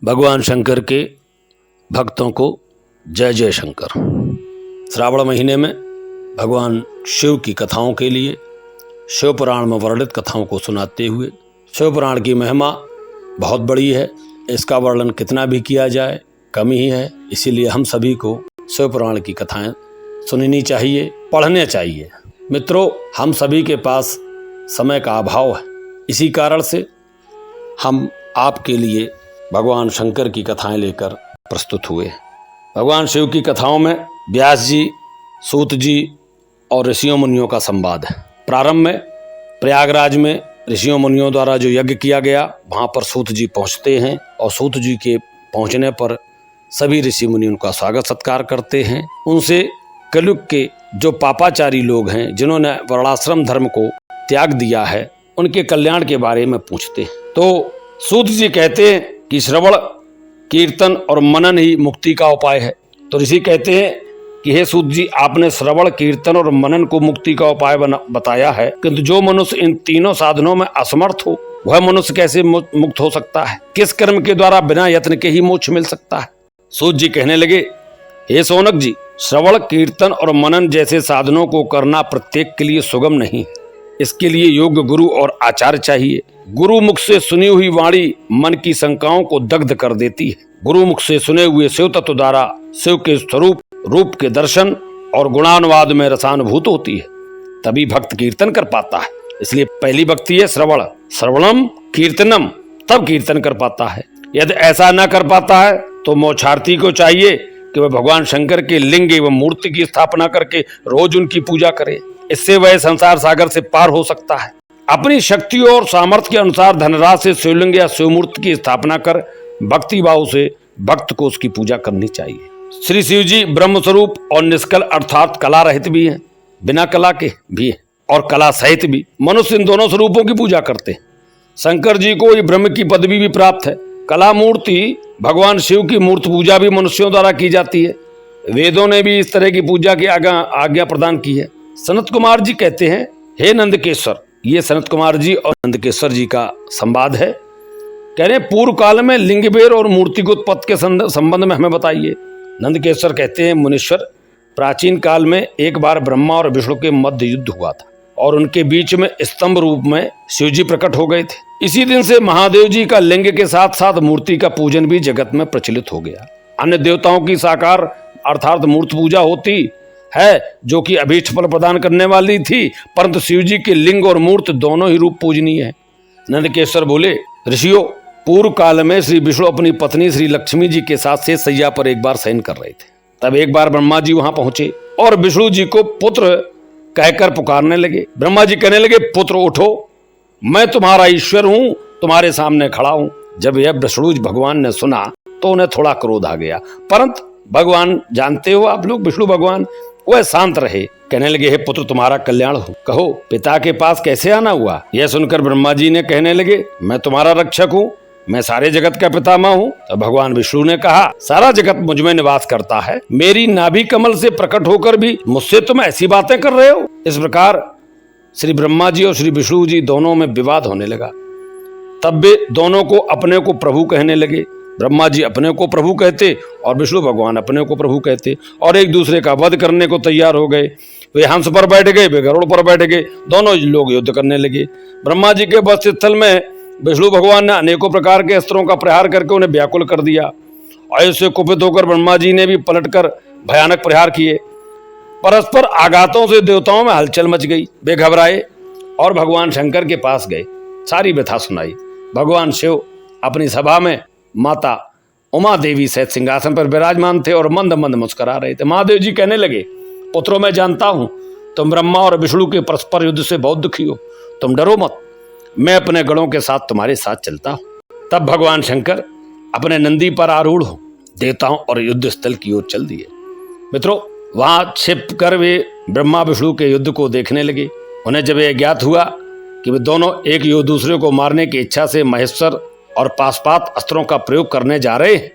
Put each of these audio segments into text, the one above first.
भगवान शंकर के भक्तों को जय जय शंकर। श्रावण महीने में भगवान शिव की कथाओं के लिए शिव पुराण में वर्णित कथाओं को सुनाते हुए, शिव पुराण की महिमा बहुत बड़ी है, इसका वर्णन कितना भी किया जाए कम ही है। इसीलिए हम सभी को शिव पुराण की कथाएं सुननी चाहिए, पढ़ने चाहिए। मित्रों, हम सभी के पास समय का अभाव है, इसी कारण से हम आपके लिए भगवान शंकर की कथाएं लेकर प्रस्तुत हुए। भगवान शिव की कथाओं में व्यास जी, सूत जी और ऋषियों मुनियों का संवाद है। प्रारंभ में प्रयागराज में ऋषियों मुनियों द्वारा जो यज्ञ किया गया, वहाँ पर सूत जी पहुँचते हैं और सूत जी के पहुँचने पर सभी ऋषि मुनि उनका स्वागत सत्कार करते हैं। उनसे कलयुग के जो पापाचारी लोग हैं, जिन्होंने वर्णाश्रम धर्म को त्याग दिया है, उनके कल्याण के बारे में पूछते हैं। तो सूत जी कहते हैं कि श्रवण, कीर्तन और मनन ही मुक्ति का उपाय है। तो ऋषि कहते हैं कि हे सूत जी, आपने श्रवण, कीर्तन और मनन को मुक्ति का उपाय बताया है, किंतु जो मनुष्य इन तीनों साधनों में असमर्थ हो, वह मनुष्य कैसे मुक्त हो सकता है? किस कर्म के द्वारा बिना यत्न के ही मोक्ष मिल सकता है? सूत जी कहने लगे, हे सौनक जी, श्रवण, कीर्तन और मनन जैसे साधनों को करना प्रत्येक के लिए सुगम नहीं है। इसके लिए योग्य गुरु और आचार्य चाहिए। गुरु मुख से सुनी हुई वाणी मन की शंकाओं को दग्ध कर देती है। गुरु मुख से सुने हुए शिव तत्व द्वारा शिव के स्वरूप, रूप के दर्शन और गुणानुवाद में रसानुभूत होती है, तभी भक्त कीर्तन कर पाता है। इसलिए पहली भक्ति है श्रवण, श्रवणम कीर्तनम, तब कीर्तन कर पाता है। यदि ऐसा न कर पाता है तो मोक्षार्थी को चाहिए कि वह भगवान शंकर के लिंग एवं मूर्ति की स्थापना करके रोज उनकी पूजा करे। इससे वह संसार सागर से पार हो सकता है। अपनी शक्ति और सामर्थ्य के अनुसार धनराज से शिवलिंग या शिवमूर्ति की स्थापना कर भक्ति भाव से भक्त को उसकी पूजा करनी चाहिए। श्री शिव जी ब्रह्म स्वरूप और निष्कल अर्थात कला रहित भी हैं, बिना कला के भी हैं और कला सहित भी। मनुष्य इन दोनों स्वरूपों की पूजा करते हैं। शंकर जी को ये ब्रह्म की पदवी भी प्राप्त है। कला मूर्ति भगवान शिव की मूर्ति पूजा भी मनुष्यों द्वारा की जाती है। वेदों ने भी इस तरह की पूजा की आज्ञा प्रदान की है। सनत कुमार जी कहते हैं, हे नंदकेश्वर, ये सनत कुमार जी और नंदकेश्वर जी का संवाद है। कह रहे पूर्व काल में लिंगबेर और मूर्ति के उत्पत्ति के संबंध में हमें बताइए। नंदकेश्वर कहते हैं, मुनीश्वर, प्राचीन काल में एक बार ब्रह्मा और विष्णु के मध्य युद्ध हुआ था और उनके बीच में स्तंभ रूप में शिव जी प्रकट हो गए थे। इसी दिन से महादेव जी का लिंग के साथ साथ मूर्ति का पूजन भी जगत में प्रचलित हो गया। अन्य देवताओं की साकार अर्थात मूर्ति पूजा होती है, जो कि अभीष्ट फल प्रदान करने वाली थी, परंतु शिव जी के लिंग और मूर्ति दोनों ही रूप पूजनीय है। नंदकेश्वर बोले, ऋषियों, पूर्व काल में श्री विष्णु अपनी पत्नी श्री लक्ष्मी जी के साथ से सैया पर एक बार शयन कर रहे थे। तब एक बार ब्रह्मा जी वहां पहुंचे और विष्णु जी को पुत्र कहकर पुकारने लगे। ब्रह्मा जी कहने लगे, पुत्र उठो, मैं तुम्हारा ईश्वर हूं, तुम्हारे सामने खड़ा हूं। जब यह विष्णु भगवान ने सुना तो उन्हें थोड़ा क्रोध आ गया, परंतु भगवान, जानते हो आप लोग, विष्णु भगवान वह शांत रहे। कहने लगे, हे पुत्र, तुम्हारा कल्याण हो, कहो पिता के पास कैसे आना हुआ? यह सुनकर ब्रह्मा जी ने कहने लगे, मैं तुम्हारा रक्षक हूँ, मैं सारे जगत का पितामह हूँ। तो भगवान विष्णु ने कहा, सारा जगत मुझ में निवास करता है, मेरी नाभि कमल से प्रकट होकर भी मुझसे तुम ऐसी बातें कर रहे हो? इस प्रकार श्री ब्रह्मा जी और श्री विष्णु जी दोनों में विवाद होने लगा। तब वे दोनों को अपने को प्रभु कहने लगे। ब्रह्मा जी अपने को प्रभु कहते और विष्णु भगवान अपने को प्रभु कहते और एक दूसरे का वध करने को तैयार हो गए। वे हंस पर बैठ गए, वे गरुड़ पर बैठ गए, दोनों लोग युद्ध करने लगे। ब्रह्मा जी के वध स्थल में विष्णु भगवान ने अनेकों प्रकार के अस्त्रों का प्रहार करके उन्हें व्याकुल कर दिया और इससे कुपित होकर ब्रह्मा जी ने भी पलटकर भयानक प्रहार किए। परस्पर आघातों से देवताओं में हलचल मच गई। वे घबराए और भगवान शंकर के पास गए, सारी व्यथा सुनाई। भगवान शिव अपनी सभा में माता उमा देवी सहित सिंहासन पर विराजमान थे और मंद मंद मुस्कुरा रहे थे। महादेव जी कहने लगे, पुत्रों, मैं जानता हूं तुम ब्रह्मा और विष्णु के परस्पर युद्ध से बहुत दुखी हो, तुम डरो मत, मैं अपने गणों के साथ तुम्हारे साथ चलता हूं। तब भगवान शंकर अपने नंदी पर आरूढ़ हो देवताओं और युद्ध स्थल की ओर चल दिए। मित्रों, वहां छिप कर वे ब्रह्मा विष्णु के युद्ध को देखने लगे। उन्हें जब यह ज्ञात हुआ कि वे दोनों एक दूसरे को मारने की इच्छा से महेश्वर और पाशपात अस्त्रों का प्रयोग करने जा रहे हैं,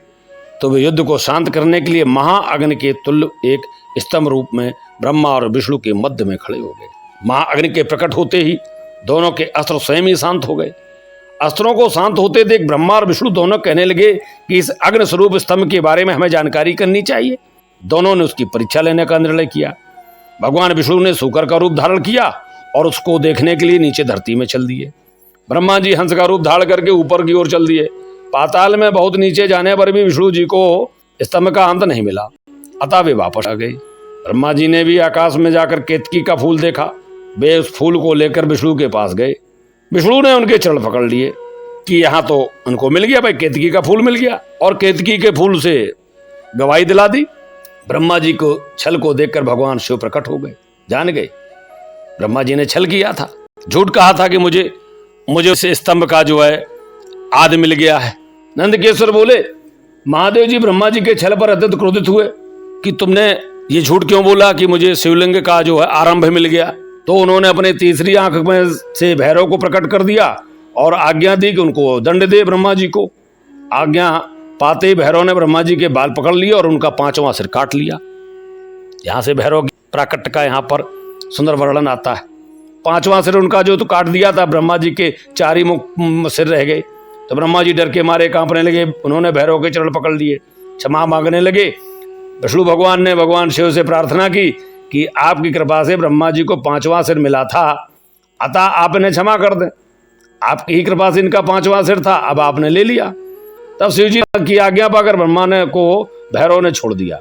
तो वे युद्ध को शांत करने के लिए महाअग्नि के तुल्य एक स्तंभ रूप में ब्रह्मा और विष्णु के मध्य में खड़े हो गए। महाअग्नि के प्रकट होते ही दोनों के अस्त्र स्वयं ही शांत हो गए। अस्त्रों को शांत होते देख ब्रह्मा और विष्णु दोनों कहने लगे कि इस अग्नि स्वरूप स्तंभ के बारे में हमें जानकारी करनी चाहिए। दोनों ने उसकी परीक्षा लेने का निर्णय किया। भगवान विष्णु ने सूकर का रूप धारण किया और उसको देखने के लिए नीचे धरती में चल दिए। ब्रह्मा जी हंस का रूप धारण करके ऊपर की ओर चल दिए। पाताल में बहुत नीचे जाने पर भी विष्णु जी को स्तंभ का अंत नहीं मिला, अतः वे वापस आ गए। ब्रह्मा जी ने भी आकाश में जाकर केतकी का फूल देखा। वे उस फूल को लेकर विष्णु के पास गए। विष्णु ने उनके चरण पकड़ लिए कि यहाँ तो उनको मिल गया, भाई केतकी का फूल मिल गया, और केतकी के फूल से गवाही दिला दी। ब्रह्मा जी को छल को देखकर भगवान शिव प्रकट हो गए, जान गए ब्रह्मा जी ने छल किया था, झूठ कहा था कि मुझे उस स्तंभ का जो है आदि मिल गया है। नंदकेश्वर बोले, महादेव जी ब्रह्मा जी के छल पर अत्यंत क्रोधित हुए कि तुमने ये झूठ क्यों बोला कि मुझे शिवलिंग का जो है आरंभ मिल गया। तो उन्होंने अपने तीसरी आंख में से भैरव को प्रकट कर दिया और आज्ञा दी कि उनको दंड दे। ब्रह्मा जी को आज्ञा पाते ही भैरव ने ब्रह्मा जी के बाल पकड़ लिए और उनका 5वां सिर काट लिया। यहाँ से भैरव की प्राकट्य का यहाँ पर सुंदर वर्णन आता है। 5वां सिर उनका जो तो काट दिया था, ब्रह्मा जी के 4 ही मुख सिर रह गए। तो ब्रह्मा जी डर के मारे कांपने लगे। उन्होंने भैरव के चरण पकड़ लिए, क्षमा मांगने लगे। विष्णु भगवान ने भगवान शिव से प्रार्थना की कि आपकी कृपा से ब्रह्मा जी को 5वां सिर मिला था, अतः आप इन्हें क्षमा कर दें। आपकी ही कृपा से इनका 5वां सिर था, अब आपने ले लिया। तब शिव जी की आज्ञा पाकर ब्रह्मा ने को भैरव ने छोड़ दिया।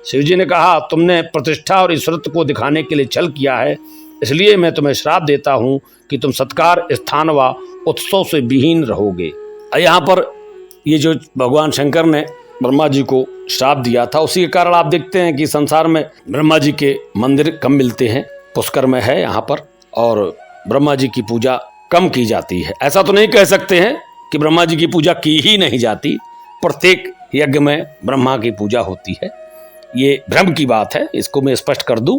शिव जी ने कहा, तुमने प्रतिष्ठा और ईश्वरत्व को दिखाने के लिए छल किया है, इसलिए मैं तुम्हें श्राप देता हूं कि तुम सत्कार, स्थान व उत्सव से विहीन रहोगे। यहाँ पर ये जो भगवान शंकर ने ब्रह्मा जी को श्राप दिया था, उसी के कारण आप देखते हैं कि संसार में ब्रह्मा जी के मंदिर कम मिलते हैं। पुष्कर में है यहाँ पर, और ब्रह्मा जी की पूजा कम की जाती है। ऐसा तो नहीं कह सकते हैं कि ब्रह्मा जी की पूजा की ही नहीं जाती, प्रत्येक यज्ञ में ब्रह्मा की पूजा होती है। ये भ्रम की बात है, इसको मैं स्पष्ट कर दूं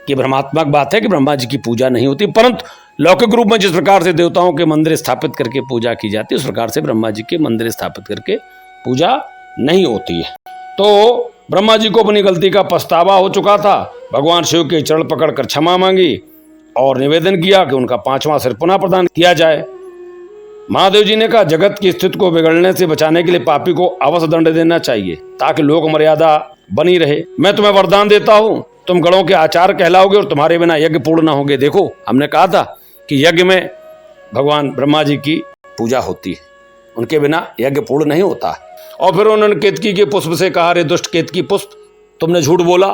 कि भ्रमात्मक बात है कि ब्रह्मा जी की पूजा नहीं होती। परंतु लौकिक रूप में जिस प्रकार से देवताओं के मंदिर स्थापित करके पूजा की जाती है, उस प्रकार से ब्रह्मा जी के मंदिर स्थापित करके पूजा नहीं होती है। तो ब्रह्मा जी को अपनी गलती का पछतावा हो चुका था। भगवान शिव के चरण पकड़कर क्षमा मांगी और निवेदन किया कि उनका 5वां सिर पुनः प्रदान किया जाए। महादेव जी ने कहा, जगत की स्थिति को बिगड़ने से बचाने के लिए पापी को अवश्य दंड देना चाहिए ताकि लोक मर्यादा बनी रहे। मैं तुम्हें वरदान देता हूं, तुम गणों के आचार्य कहलाओगे और तुम्हारे बिना यज्ञ पूर्ण न होंगे। देखो, हमने कहा था कि यज्ञ में भगवान ब्रह्मा जी की पूजा होती है, उनके बिना यज्ञ पूर्ण नहीं होता। और फिर उन्होंने केतकी के पुष्प से कहा, रे दुष्ट केतकी पुष्प, तुमने झूठ बोला,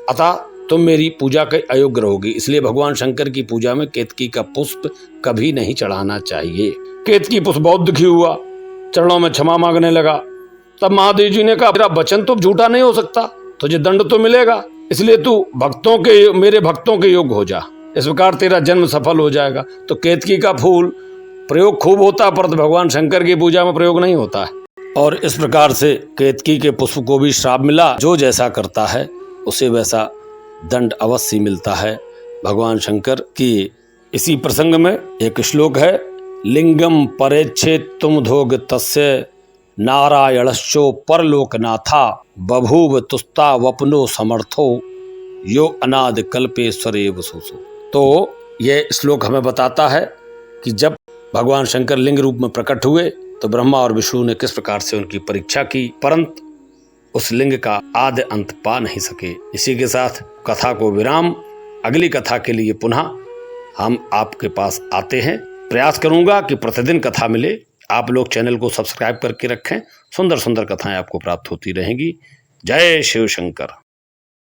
अतः तुम मेरी पूजा के अयोग्य रहोगी। इसलिए भगवान शंकर की पूजा में केतकी का पुष्प कभी नहीं चढ़ाना चाहिए। केतकी पुष्प बहुत दुखी हुआ, चरणों में क्षमा मांगने लगा। तब महादेव जी ने कहा, तेरा वचन तो झूठा नहीं हो सकता, तुझे दंड तो मिलेगा, इसलिए तू मेरे भक्तों के योग्य हो जा, इस प्रकार तेरा जन्म सफल हो जाएगा। तो केतकी का फूल प्रयोग खूब होता है, परंतु भगवान शंकर की पूजा में प्रयोग नहीं होता है। और इस प्रकार से केतकी के पुष्प को भी श्राप मिला। जो जैसा करता है उसे वैसा दंड अवश्य मिलता है। भगवान शंकर की इसी प्रसंग में एक श्लोक है, लिंगम परेच्छेद तुम धोग तस्य नारायणश्चो परलोकनाथा बभूव तुस्ता वपनो समर्थो यो अनाद कल्पेश्वरेव सोसो। तो यह श्लोक हमें बताता है कि जब भगवान शंकर लिंग रूप में प्रकट हुए तो ब्रह्मा और विष्णु ने किस प्रकार से उनकी परीक्षा की, परंतु उस लिंग का आदि अंत पा नहीं सके। इसी के साथ कथा को विराम। अगली कथा के लिए पुनः हम आपके पास आते हैं। प्रयास करूंगा कि प्रतिदिन कथा मिले। आप लोग चैनल को सब्सक्राइब करके रखें, सुंदर सुंदर कथाएं आपको प्राप्त होती रहेंगी। जय शिव शंकर।